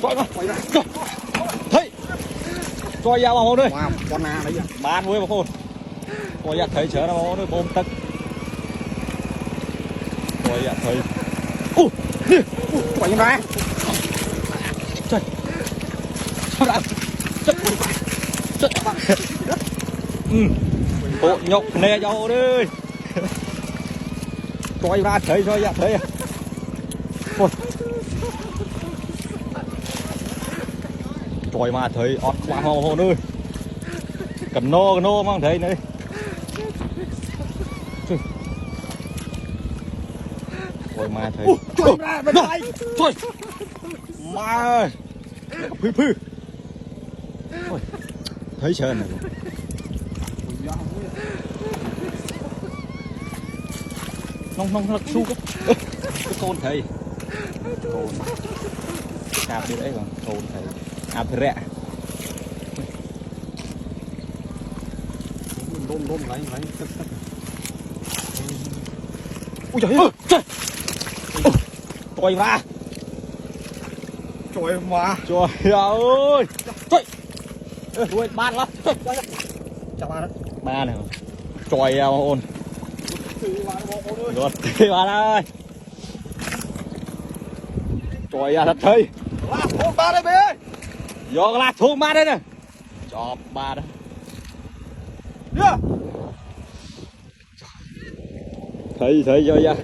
Coi mà. Thấy. Coi ra vào đây. Con na đấy. Bán với vào coi ra thấy chở nó nó bom tắc. Coi ra thấy. Đi. Quay ra. Trời. Trời. Bộ nhọc nè nhau đi. Coi ra thấy thấy. Coi mà thấy ọt quá hồ ơi. Cần nô mang thấy này. Coi mà thấy. Coi ra bên đây. Thôi. Mà. Phư. Thấy chưa này. Nông lắc su cái con thầy. Con. Cạp đi đấy còn con thầy. Áp rẹ. Đôm lấy. Ui trời. Coi ra. Trời mà. Trời ơi. Trời. Đuôi ban lắm. Chào bạn. Ba này. Trời ơi. Rồi, đi bạn ơi. Trời ơi thật thấy. Lạc ba đây bé. Vô cái lạc thuốc ba đây nè. Cho ba đó. Thấy cho ra.